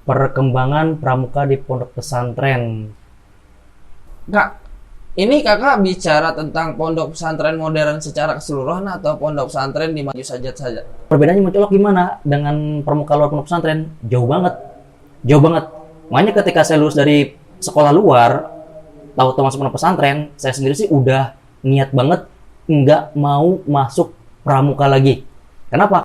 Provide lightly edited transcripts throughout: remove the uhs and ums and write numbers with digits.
Perkembangan pramuka di pondok pesantren. Kak, ini kakak bicara tentang pondok pesantren modern secara keseluruhan atau pondok pesantren di Maju Sajat saja? Perbedaannya mencolok gimana dengan pramuka luar pondok pesantren? Jauh banget, jauh banget. Makanya ketika saya lulus dari sekolah luar, tahu masuk pondok pesantren, saya sendiri sih udah niat banget nggak mau masuk pramuka lagi. Kenapa?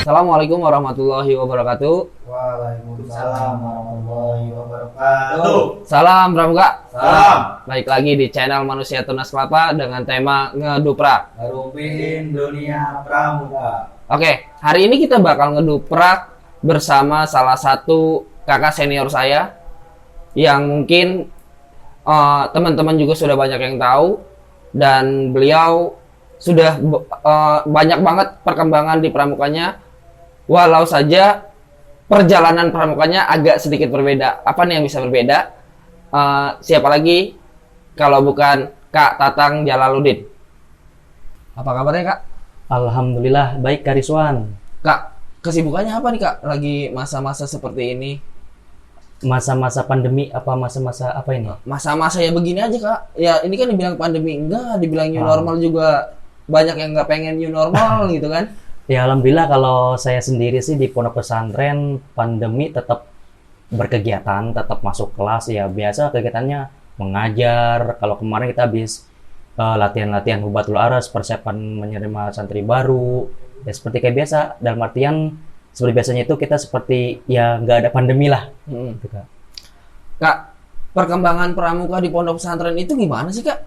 Assalamualaikum warahmatullahi wabarakatuh. Waalaikumsalam warahmatullahi wabarakatuh. Salam pramuka. Salam. Baik lagi di channel Manusia Tunas Kelapa dengan tema ngeduprak. Ngerumpiin dunia pramuka. Oke, hari ini kita bakal ngeduprak bersama salah satu kakak senior saya yang mungkin teman-teman juga sudah banyak yang tahu, dan beliau sudah banyak banget perkembangan di pramukanya, walau saja perjalanan pramukanya agak sedikit berbeda. Apa nih yang bisa berbeda? Siapa lagi kalau bukan Kak Tatang Jalaluddin. Apa kabarnya Kak? Alhamdulillah baik Kak Rizwan. Kak, kesibukannya apa nih Kak? Lagi masa-masa seperti ini? Masa-masa pandemi apa masa-masa apa ini? Masa-masa ya begini aja Kak. Ya ini kan dibilang pandemi enggak, dibilang new normal juga banyak yang nggak pengen new normal gitu kan. Ya alhamdulillah kalau saya sendiri sih di pondok pesantren pandemi tetap berkegiatan, tetap masuk kelas ya biasa kegiatannya mengajar. Kalau kemarin kita habis latihan-latihan Hubatul Aras, persiapan menerima santri baru. Ya seperti kayak biasa, dalam artian seperti biasanya itu kita seperti ya nggak ada pandemi lah. Gitu, Kak. Kak, perkembangan pramuka di pondok pesantren itu gimana sih Kak?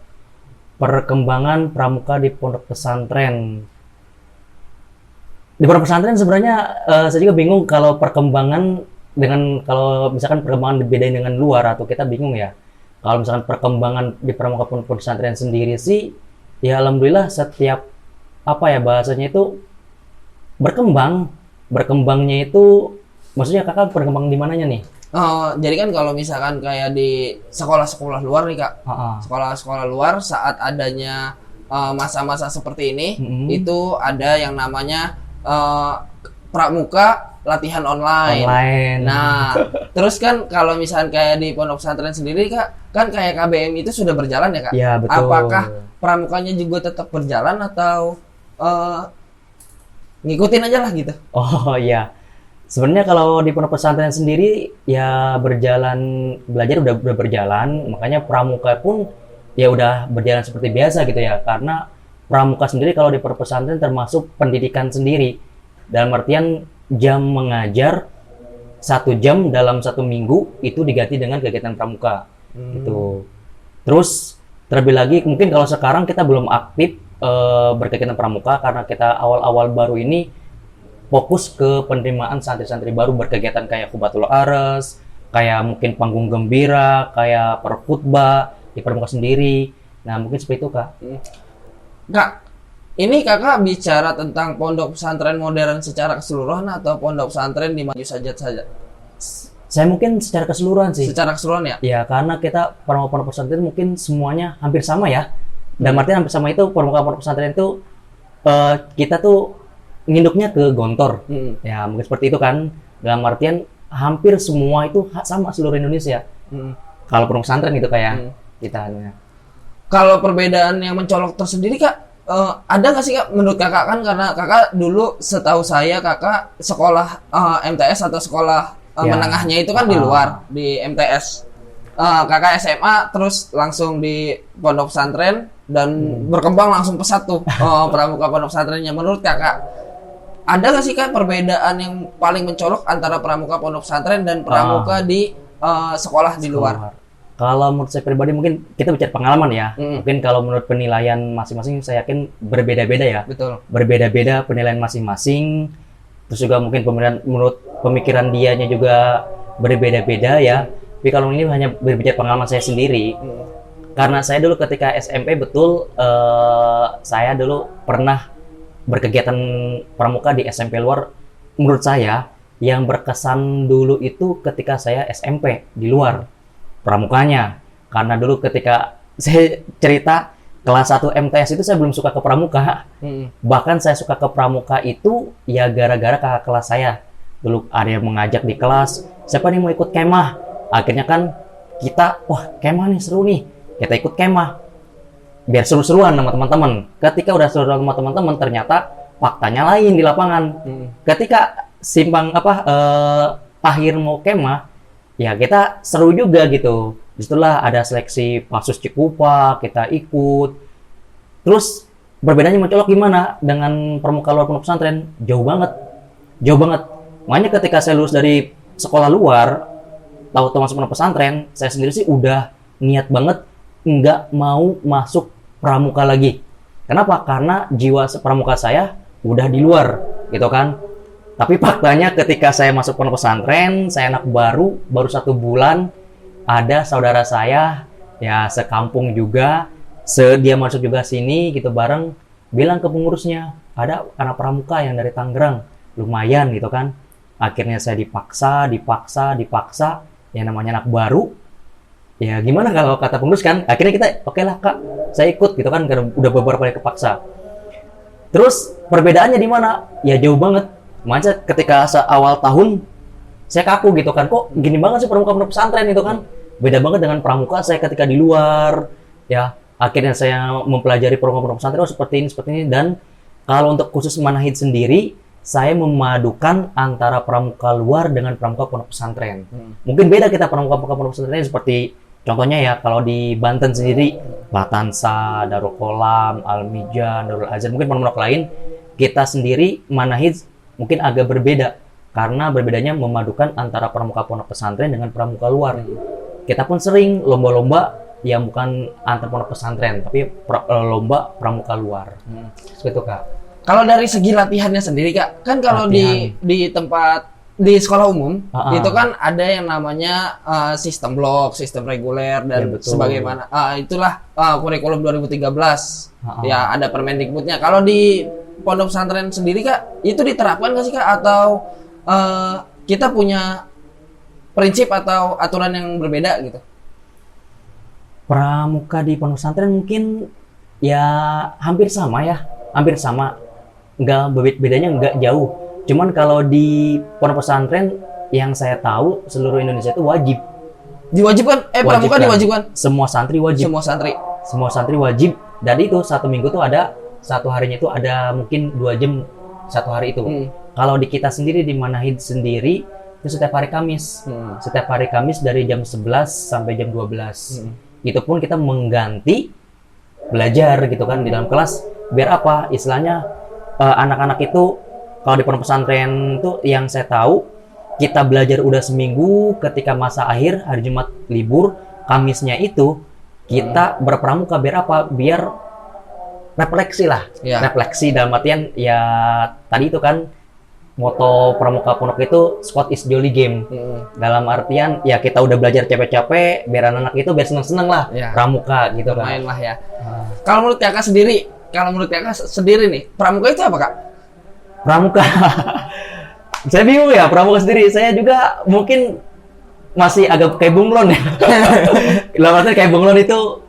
Perkembangan pramuka di pondok pesantren. Di pondok pesantren sebenarnya saya juga bingung kalau perkembangan dengan kalau misalkan perkembangan dibedain dengan luar atau kita bingung ya. Kalau misalkan perkembangan di pramuka pondok pesantren sendiri sih ya alhamdulillah setiap apa ya bahasanya itu berkembang. Berkembangnya itu maksudnya kakak berkembang di mananya nih? Jadi kan kalau misalkan kayak di sekolah-sekolah luar nih Kak, sekolah-sekolah luar saat adanya masa-masa seperti ini, itu ada yang namanya pramuka latihan online. Nah, terus kan kalau misalkan kayak di pondok pesantren sendiri Kak, kan kayak KBM itu sudah berjalan ya Kak? Ya betul. Apakah pramukanya juga tetap berjalan atau ngikutin aja lah gitu? Oh iya. Sebenarnya kalau di pondok pesantren sendiri ya berjalan belajar udah berjalan, makanya pramuka pun ya udah berjalan seperti biasa gitu ya. Karena pramuka sendiri kalau di pondok pesantren termasuk pendidikan sendiri. Dalam artian jam mengajar 1 jam dalam 1 minggu itu diganti dengan kegiatan pramuka. Gitu. Terus terlebih lagi mungkin kalau sekarang kita belum aktif berkegiatan pramuka karena kita awal-awal baru ini fokus ke penerimaan santri-santri baru berkegiatan kayak Hubatul Aras, kayak mungkin panggung gembira, kayak perkhutbah di pramuka sendiri. Nah mungkin seperti itu Kak. Kak, ini kakak bicara tentang pondok pesantren modern secara keseluruhan atau pondok pesantren di Maju Sajat saja? Saya mungkin secara keseluruhan sih. Secara keseluruhan ya? Ya karena kita pondok pesantren mungkin semuanya hampir sama ya. Dan artinya hampir sama itu pondok pesantren itu kita tuh nginduknya ke Gontor. Ya mungkin seperti itu kan. Dalam artian hampir semua itu sama seluruh Indonesia. Kalau pondok pesantren itu kayak kita. Kalau perbedaan yang mencolok tersendiri Kak, ada nggak sih Kak menurut kakak, kan karena kakak dulu setahu saya kakak sekolah MTS atau sekolah menengahnya itu kan di luar, di MTS. Kakak SMA terus langsung di pondok pesantren dan berkembang langsung pesat tuh pramuka pondok pesantrennya. Menurut kakak ada nggak sih Kak perbedaan yang paling mencolok antara pramuka pondok pesantren dan pramuka di sekolah di luar? Kalau menurut saya pribadi mungkin kita bicara pengalaman ya. Mungkin kalau menurut penilaian masing-masing saya yakin berbeda-beda ya. Betul. Berbeda-beda penilaian masing-masing. Terus juga mungkin menurut pemikiran dianya juga berbeda-beda ya. Tapi kalau ini hanya berbicara pengalaman saya sendiri. Karena saya dulu ketika SMP betul saya dulu pernah berkegiatan pramuka di SMP luar. Menurut saya yang berkesan dulu itu ketika saya SMP di luar pramukanya. Karena dulu ketika saya cerita kelas 1 MTS itu saya belum suka ke pramuka. Bahkan saya suka ke pramuka itu ya gara-gara kakak kelas saya. Dulu ada yang mengajak di kelas, siapa nih mau ikut kemah? Akhirnya kan kita, wah kemah nih seru nih, kita ikut kemah. Biar seru-seruan sama teman-teman. Ketika udah seru sama teman-teman, ternyata faktanya lain di lapangan. Ketika akhir mau kemah, ya kita seru juga gitu. Disitulah ada seleksi Pasus Cikupa, kita ikut. Terus perbedaannya mencolok gimana dengan pramuka luar pondok pesantren? Jauh banget. Makanya ketika saya lulus dari sekolah luar, tahu-tahu masuk pondok pesantren, saya sendiri sih udah niat banget nggak mau masuk pramuka lagi. Kenapa? Karena jiwa pramuka saya udah di luar, gitu kan. Tapi faktanya ketika saya masuk pondok pesantren, saya anak baru 1 bulan, ada saudara saya, ya sekampung juga, dia masuk juga sini gitu bareng, bilang ke pengurusnya, ada anak pramuka yang dari Tangerang, lumayan gitu kan. Akhirnya saya dipaksa, yang namanya anak baru, ya gimana kalau kata pengurus kan, akhirnya kita, oke lah kak, saya ikut gitu kan, karena udah beberapa kali kepaksa. Terus perbedaannya di mana? Ya jauh banget. Makanya ketika awal tahun, saya kaku gitu kan, kok gini banget sih pramuka pondok pesantren itu kan, beda banget dengan pramuka saya ketika di luar, ya. Akhirnya saya mempelajari pramuka pondok pesantren seperti ini, dan kalau untuk khusus manahid sendiri, saya memadukan antara pramuka luar dengan pramuka pondok pesantren. Mungkin beda kita pramuka pondok pesantren seperti contohnya ya kalau di Banten sendiri, Latansa, Darul Kolam, Al-Mijan, Darul Azhar, mungkin pondok lain, kita sendiri manahid mungkin agak berbeda karena berbedanya memadukan antara pramuka pondok pesantren dengan pramuka luar. Kita pun sering lomba-lomba yang bukan antar pondok pesantren tapi lomba pramuka luar. Seperti itu kak. Kalau dari segi latihannya sendiri kak, kan kalau di tempat di sekolah umum itu kan ada yang namanya sistem blok, sistem reguler dan sebagaimana itulah kurikulum 2013 ya ada Permendikbudnya. Kalau di pondok pesantren sendiri kak, itu diterapkan nggak sih kak atau kita punya prinsip atau aturan yang berbeda gitu? Pramuka di pondok pesantren mungkin ya hampir sama. Bedanya nggak jauh. Cuman kalau di pondok pesantren yang saya tahu seluruh Indonesia itu wajib. Diwajibkan? Pramuka diwajibkan? Semua santri wajib. Semua santri wajib. Dan itu 1 minggu tuh ada, 1 harinya itu ada mungkin 2 jam 1 hari itu. Kalau di kita sendiri di manahid sendiri itu setiap hari Kamis. Setiap hari Kamis dari jam 11 sampai jam 12. Itu pun kita mengganti belajar gitu kan di dalam kelas. Biar apa? Istilahnya anak-anak itu kalau di pondok pesantren itu yang saya tahu kita belajar udah seminggu, ketika masa akhir hari Jumat libur, Kamisnya itu kita berpramuka. Biar apa? Biar refleksi lah. Refleksi dalam artian ya tadi itu kan moto pramuka pondok itu Sport is Jolly Game. Dalam artian ya kita udah belajar capek-capek, biar anak-anak itu biar seneng-seneng lah pramuka gitu kan. Main lah ya. Kalau menurut kakak sendiri nih, pramuka itu apa kak? Pramuka, saya bingung ya pramuka sendiri. Saya juga mungkin masih agak kayak bunglon ya. Dalam artian kayak bunglon itu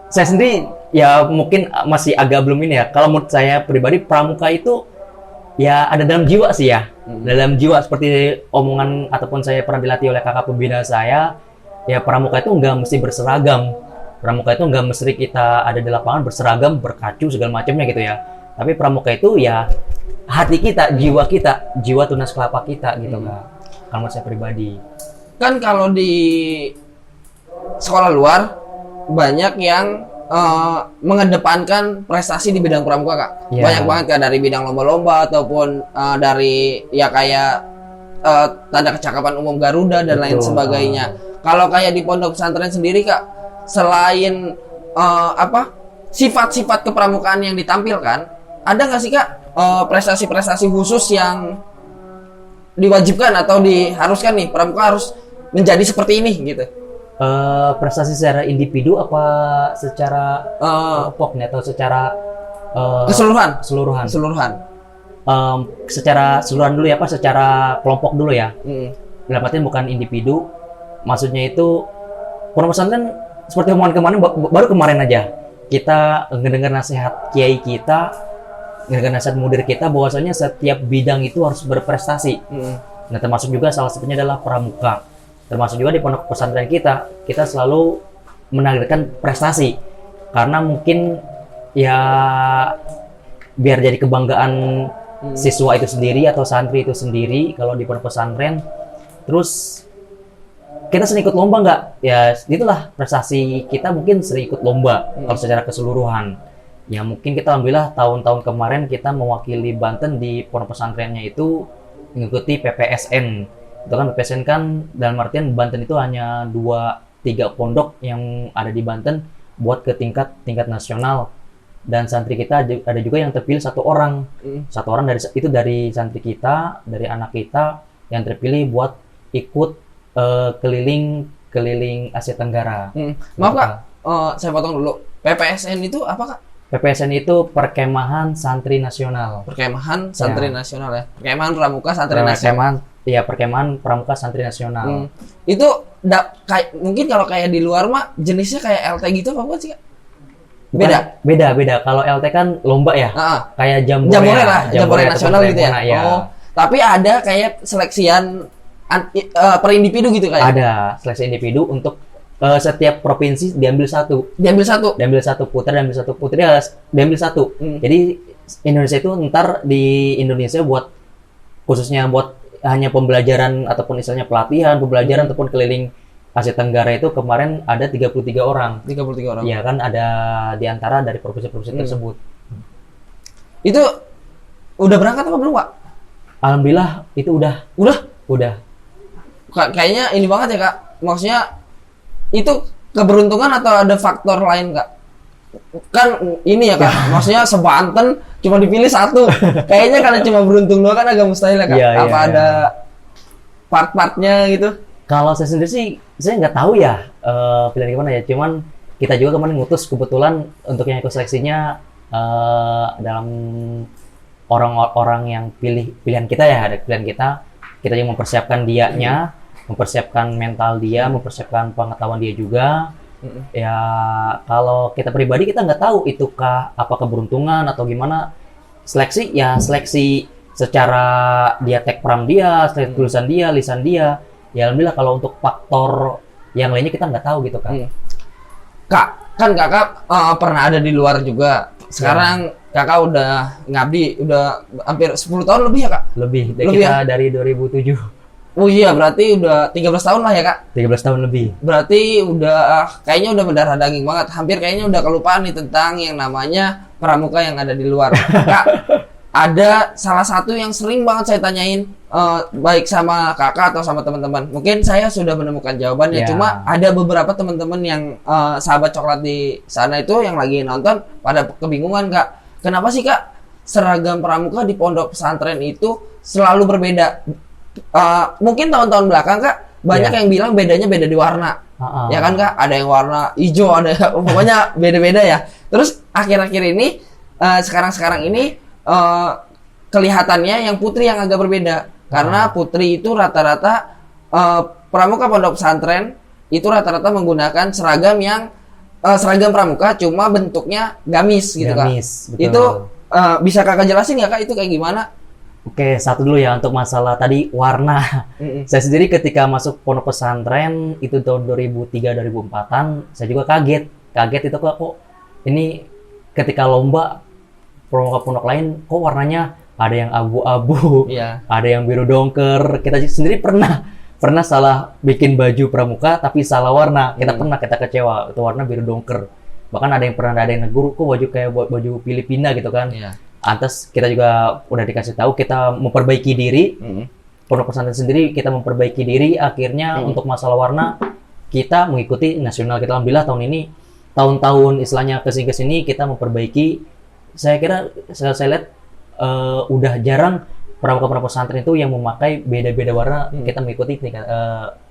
saya sendiri ya mungkin masih agak belum ini ya. Kalau menurut saya pribadi pramuka itu ya ada dalam jiwa sih ya. Dalam jiwa seperti omongan ataupun saya pernah dilatih oleh kakak pembina saya, ya pramuka itu nggak mesti berseragam. Pramuka itu nggak mesti kita ada di lapangan berseragam, berkacu segala macamnya gitu ya. Tapi pramuka itu ya hati kita, jiwa tunas kelapa kita gitu kak. Kalau menurut saya pribadi. Kan kalau di sekolah luar banyak yang mengedepankan prestasi di bidang pramuka kak. Banyak banget kak, dari bidang lomba-lomba ataupun dari ya kayak tanda kecakapan umum Garuda dan lain sebagainya. Kalau kayak di pondok pesantren sendiri kak, selain sifat-sifat kepramukaan yang ditampilkan, ada nggak sih kak prestasi-prestasi khusus yang diwajibkan atau diharuskan nih pramuka harus menjadi seperti ini gitu? Prestasi secara individu apa secara kelompok nih atau secara keseluruhan? Secara keseluruhan dulu ya, secara kelompok dulu ya. Dalam artian bukan individu, maksudnya itu pondok pesantren seperti omongan kemarin, baru kemarin aja kita ngedengar nasihat kiai kita, ngedengar nasihat mudir kita bahwasanya setiap bidang itu harus berprestasi. Nah, termasuk juga salah satunya adalah pramuka. Termasuk juga di pondok pesantren kita selalu menargetkan prestasi. Karena mungkin ya biar jadi kebanggaan siswa itu sendiri atau santri itu sendiri kalau di pondok pesantren. Terus kita sering ikut lomba nggak? Ya itulah prestasi kita, mungkin sering ikut lomba kalau secara keseluruhan. Ya mungkin kita alhamdulillah tahun-tahun kemarin kita mewakili Banten di pondok pesantrennya itu mengikuti PPSN. Itu kan PPSN kan dalam artian Banten itu hanya 2-3 pondok yang ada di Banten buat ke tingkat nasional. Dan santri kita ada juga yang terpilih satu orang dari santri kita, dari anak kita yang terpilih buat ikut keliling Asia Tenggara. Maaf Kak, saya potong dulu. PPSN itu apa Kak? PPSN itu Perkemahan Santri Nasional. Perkemahan Santri Nasional ya. Perkemahan Pramuka Santri Nasional. Perkemahan Pramuka Santri Nasional. Itu kayak mungkin kalau kayak di luar mah jenisnya kayak LT gitu apa bukan sih Kak? Beda. Kalau LT kan lomba ya. Kayak Jambore nasional gitu ya. Ya. Oh, tapi ada kayak seleksian per individu gitu kayak. Ada seleksi individu untuk setiap provinsi diambil satu putra, diambil satu putri, diambil satu. Jadi Indonesia itu ntar di Indonesia buat khususnya buat hanya pembelajaran ataupun istilahnya pelatihan, pembelajaran ataupun keliling Asia Tenggara itu kemarin ada 33 orang. 33 orang. Iya kan, ada di antara dari provinsi-provinsi tersebut. Itu udah berangkat apa belum, Pak? Alhamdulillah itu udah. Kayaknya ini banget ya, Kak. Maksudnya itu keberuntungan atau ada faktor lain, Kak? Kan ini ya, Kak. Maksudnya sebanten cuma dipilih satu. Kayaknya karena cuma beruntung doang kan agak mustahil ya, Kak. Apa ada part-partnya gitu? Kalau saya sendiri sih, saya nggak tahu ya pilihan gimana ya. Cuman kita juga kemarin ngutus kebetulan untuk yang ikut seleksinya dalam orang-orang yang pilihan kita ya, ada pilihan kita yang mempersiapkan dianya, mempersiapkan mental dia, mempersiapkan pengetahuan dia juga. Ya kalau kita pribadi kita nggak tahu itukah apa keberuntungan atau gimana. Seleksi ya seleksi secara dia tekpram dia, tulisan dia, lisan dia. Ya alhamdulillah kalau untuk faktor yang lainnya kita nggak tahu gitu kan. Kak, kan kakak pernah ada di luar juga. Sekarang kakak udah ngabdi udah hampir 10 tahun lebih ya, Kak? Lebih kita ya? Dari 2007. Oh iya, berarti udah 13 tahun lah ya, Kak? 13 tahun lebih. Berarti udah kayaknya udah mendarah daging banget. Hampir kayaknya udah kelupaan nih tentang yang namanya pramuka yang ada di luar. Kak, ada salah satu yang sering banget saya tanyain baik sama kakak atau sama teman-teman. Mungkin saya sudah menemukan jawabannya, cuma ada beberapa teman-teman yang sahabat coklat di sana itu yang lagi nonton pada kebingungan, Kak. Kenapa sih, Kak, seragam pramuka di pondok pesantren itu selalu berbeda? Mungkin tahun-tahun belakang, Kak, banyak yang bilang bedanya beda di warna. Ya kan, Kak? Ada yang warna hijau, ada pokoknya beda-beda ya. Terus akhir-akhir ini sekarang ini kelihatannya yang putri yang agak berbeda. Karena putri itu rata-rata pramuka pondok pesantren itu rata-rata menggunakan seragam yang seragam pramuka cuma bentuknya gamis gitu, Kak. Betul. Itu bisa Kakak jelasin ya, Kak, itu kayak gimana? Oke, satu dulu ya untuk masalah tadi warna. Saya sendiri ketika masuk pondok pesantren itu tahun 2003-2004-an, saya juga kaget itu kok ini ketika lomba pondok lain kok warnanya ada yang abu-abu, ada yang biru dongker. Kita sendiri pernah salah bikin baju pramuka tapi salah warna. Kita kecewa itu warna biru dongker. Bahkan ada yang negur kok baju kayak baju Filipina gitu kan. Antes kita juga udah dikasih tahu kita memperbaiki diri. Pondok pesantren sendiri kita memperbaiki diri. Akhirnya untuk masalah warna kita mengikuti nasional. Kita alhamdulillah tahun ini tahun-tahun istilahnya kesini kita memperbaiki. Saya kira saya lihat udah jarang pramuka pesantren itu yang memakai beda-beda warna. Kita mengikuti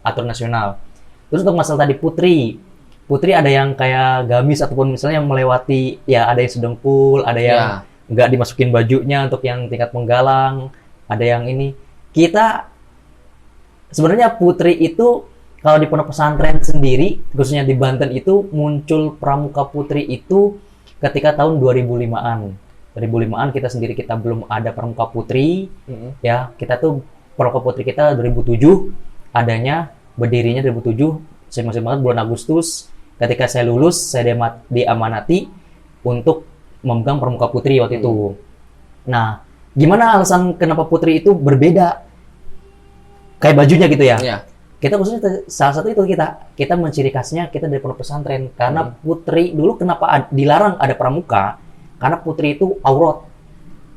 aturan nasional. Terus untuk masalah tadi putri ada yang kayak gamis ataupun misalnya melewati ya ada yang sedengkul, ada yang nggak dimasukin bajunya untuk yang tingkat penggalang, ada yang ini. Kita sebenarnya putri itu kalau di pondok pesantren sendiri, khususnya di Banten itu muncul pramuka putri itu ketika tahun 2005-an. 2005-an kita belum ada pramuka putri, ya kita tuh pramuka putri kita 2007 adanya, berdirinya 2007, saya masih banget bulan Agustus. Ketika saya lulus, saya diamanati untuk memegang pramuka putri waktu itu. Nah, gimana alasan kenapa putri itu berbeda? Kayak bajunya gitu ya. Iya. Kita khususnya salah satu itu kita menciri khasnya kita dari pondok pesantren karena putri dulu kenapa dilarang ada pramuka? Karena putri itu aurat,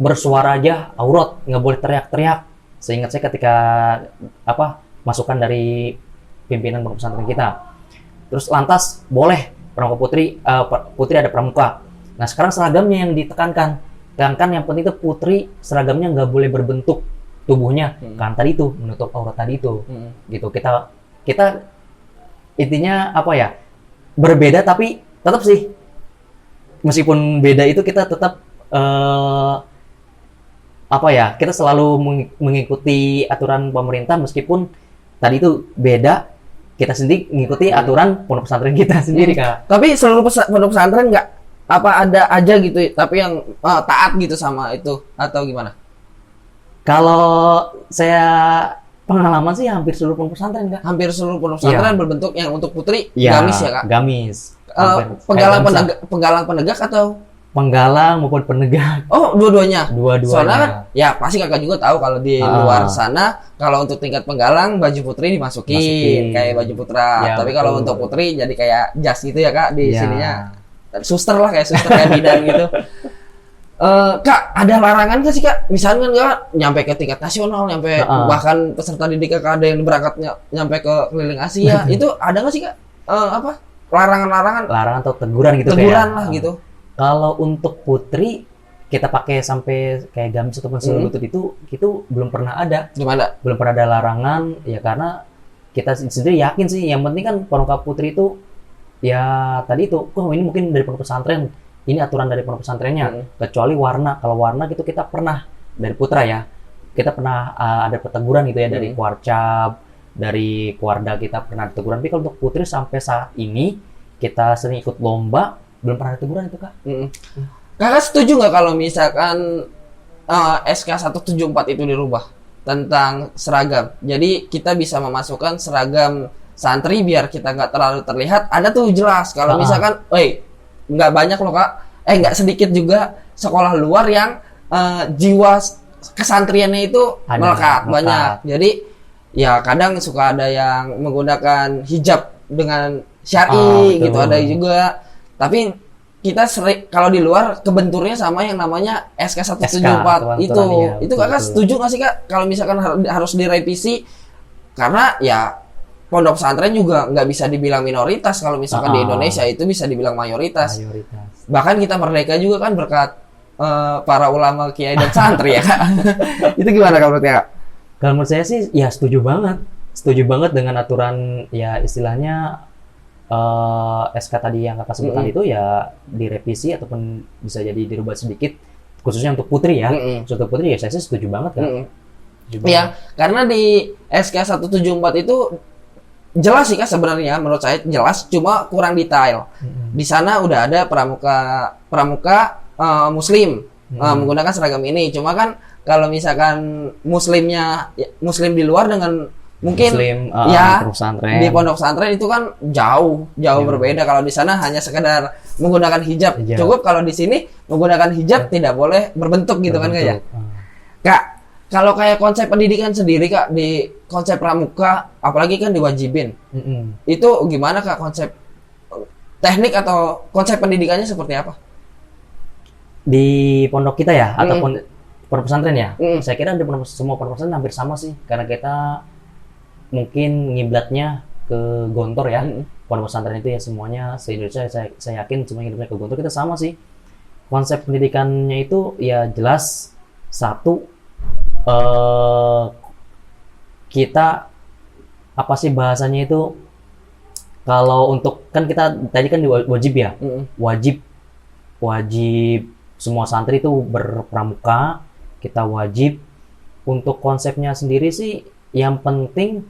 bersuara aja aurat, nggak boleh teriak-teriak. Seingat saya ketika masukan dari pimpinan pondok pesantren kita. Terus lantas boleh pramuka putri ada pramuka. Nah sekarang seragamnya yang ditekankan yang penting itu putri seragamnya nggak boleh berbentuk tubuhnya, kan tadi itu menutup aurat tadi itu, gitu. Kita intinya berbeda tapi tetap sih. Meskipun beda itu kita tetap kita selalu mengikuti aturan pemerintah meskipun tadi itu beda, kita sendiri mengikuti aturan pondok pesantren kita sendiri, Kak. Tapi seluruh pondok pesantren nggak ada aja gitu tapi yang taat gitu sama itu atau gimana? Kalau saya pengalaman sih hampir seluruh pondok pesantren, Kak. Hampir seluruh pondok pesantren berbentuk yang untuk putri gamis ya, Kak? Gamis. Penggalang penegak atau penggalang maupun penegak? Oh, dua-duanya. Dua-duanya. Soalnya kan, ya pasti kakak juga tahu kalau di luar sana kalau untuk tingkat penggalang baju putri dimasukin kayak baju putra. Tapi kalau untuk putri jadi kayak jas gitu ya, Kak, di sininya. Suster kayak bidan gitu. Kak, ada larangan nggak sih, Kak? Misalnya nggak nyampe ke tingkat nasional, bahkan peserta didik Kak ada yang berangkat nyampe ke keliling Asia. Itu ada nggak sih, Kak? Larangan atau teguran gitu? Teguran lah gitu. Kalau untuk putri kita pakai sampai kayak gamis ataupun selutut itu belum pernah ada. Belum pernah ada larangan ya, karena kita sendiri yakin sih yang penting kan pramuka putri itu ya tadi itu ini mungkin dari pondok pesantren, ini aturan dari pondok pesantrennya. Kecuali warna, kalau warna gitu kita pernah dari putra ya, kita pernah ada teguran gitu ya dari Kuarcap, dari Kuarda kita pernah ada teguran. Tapi kalau untuk putri sampai saat ini kita sering ikut lomba belum pernah ada teguran itu, Kak. Kakak setuju nggak kalau misalkan SK 174 itu dirubah tentang seragam? Jadi kita bisa memasukkan seragam santri biar kita nggak terlalu terlihat. Ada tuh jelas kalau misalkan, nggak banyak loh, Kak. Nggak sedikit juga sekolah luar yang jiwa kesantriannya itu melekat banyak. Jadi ya kadang suka ada yang menggunakan hijab dengan syar'i gitu, ada juga. Tapi kita sering kalau di luar kebenturnya sama yang namanya SK 174 itu Kakak setuju nggak sih, Kak, kalau misalkan harus direvisi? Karena ya pondok pesantren juga nggak bisa dibilang minoritas, kalau misalkan di Indonesia itu bisa dibilang mayoritas. Bahkan kita merdeka juga kan berkat para ulama, kiai dan santri ya, Kak. Itu gimana kalau menurut Kak? Kalau menurut saya sih ya setuju banget dengan aturan ya istilahnya SK tadi yang Kakak sebutkan itu ya direvisi ataupun bisa jadi dirubah sedikit khususnya untuk putri ya. Untuk putri ya saya sih setuju banget, Kak. Iya, karena di SK 174 itu jelas sih, Kak, sebenarnya menurut saya jelas, cuma kurang detail. Di sana udah ada pramuka muslim menggunakan seragam ini. Cuma kan kalau misalkan muslim di luar dengan mungkin di pondok pesantren itu kan jauh berbeda. Kalau di sana hanya sekedar menggunakan hijab cukup, kalau di sini menggunakan hijab tidak boleh berbentuk gitu kan, Kak ya. Kak, kalau kayak konsep pendidikan sendiri, Kak, di konsep pramuka apalagi kan diwajibin. Itu gimana, Kak, konsep teknik atau konsep pendidikannya seperti apa? Di pondok kita ya ataupun pondok pesantren ya? Saya kira di semua pondok pesantren hampir sama sih, karena kita mungkin ngiblatnya ke Gontor ya. Pondok pesantren itu ya semuanya se-Indonesia, saya yakin semuanya ngiblatnya ke Gontor. Kita sama sih. Konsep pendidikannya itu ya jelas satu, kita apa sih bahasanya itu, kalau untuk kan kita tadi kan wajib ya, wajib semua santri itu berpramuka, kita wajib. Untuk konsepnya sendiri sih yang penting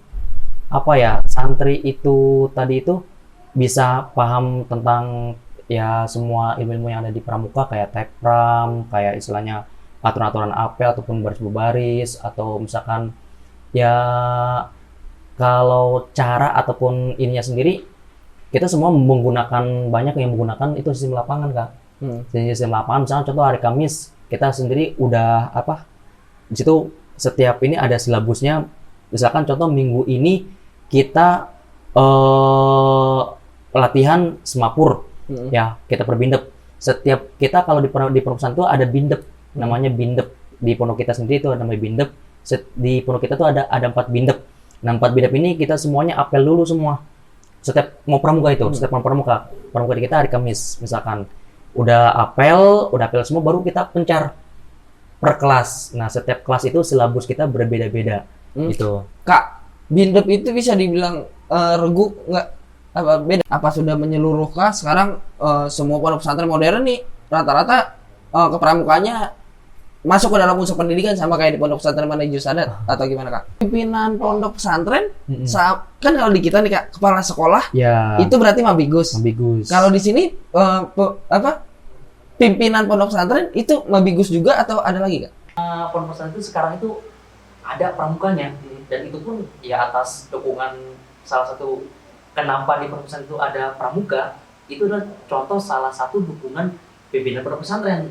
apa ya, santri itu tadi itu bisa paham tentang ya semua ilmu-ilmu yang ada di pramuka, kayak tepram, kayak istilahnya aturan-aturan apel ataupun baris berbaris, atau misalkan ya kalau cara ataupun ininya sendiri, kita semua menggunakan, banyak yang menggunakan itu sistem lapangan, Kak. Sistem lapangan, misalnya contoh hari Kamis kita sendiri udah apa, di situ setiap ini ada silabusnya. Misalkan contoh minggu ini kita latihan semapur, ya kita berbindep. Setiap kita kalau di perpustakaan itu ada bindep, namanya bindep. Di pondok kita sendiri itu ada namanya bindep. Di pondok kita tuh ada 4 bindep. Nah, 4 bindep ini kita semuanya apel dulu semua. Setiap mau pramuka itu, setiap mau pramuka di kita hari Kamis misalkan udah apel semua, baru kita pencar per kelas. Nah, setiap kelas itu silabus kita berbeda-beda gitu. Kak, bindep itu bisa dibilang regu nggak, apa beda? Apa sudah menyeluruh kah sekarang? Semua pondok pesantren modern nih rata-rata kepramukanya masuk ke dalam unsur pendidikan sama kayak di pondok pesantren Manhajus Sadat atau gimana, Kak? Pimpinan pondok pesantren kan kalau di kita nih, Kak, kepala sekolah Ya, itu berarti mabigus. ambigus. Kalau di sini pimpinan pondok pesantren itu mabigus juga atau ada lagi, Kak? Pondok pesantren itu sekarang itu ada pramukanya, dan itu pun ya atas dukungan salah satu, kenapa di pondok pesantren itu ada pramuka, itu adalah contoh salah satu dukungan pimpinan pondok pesantren.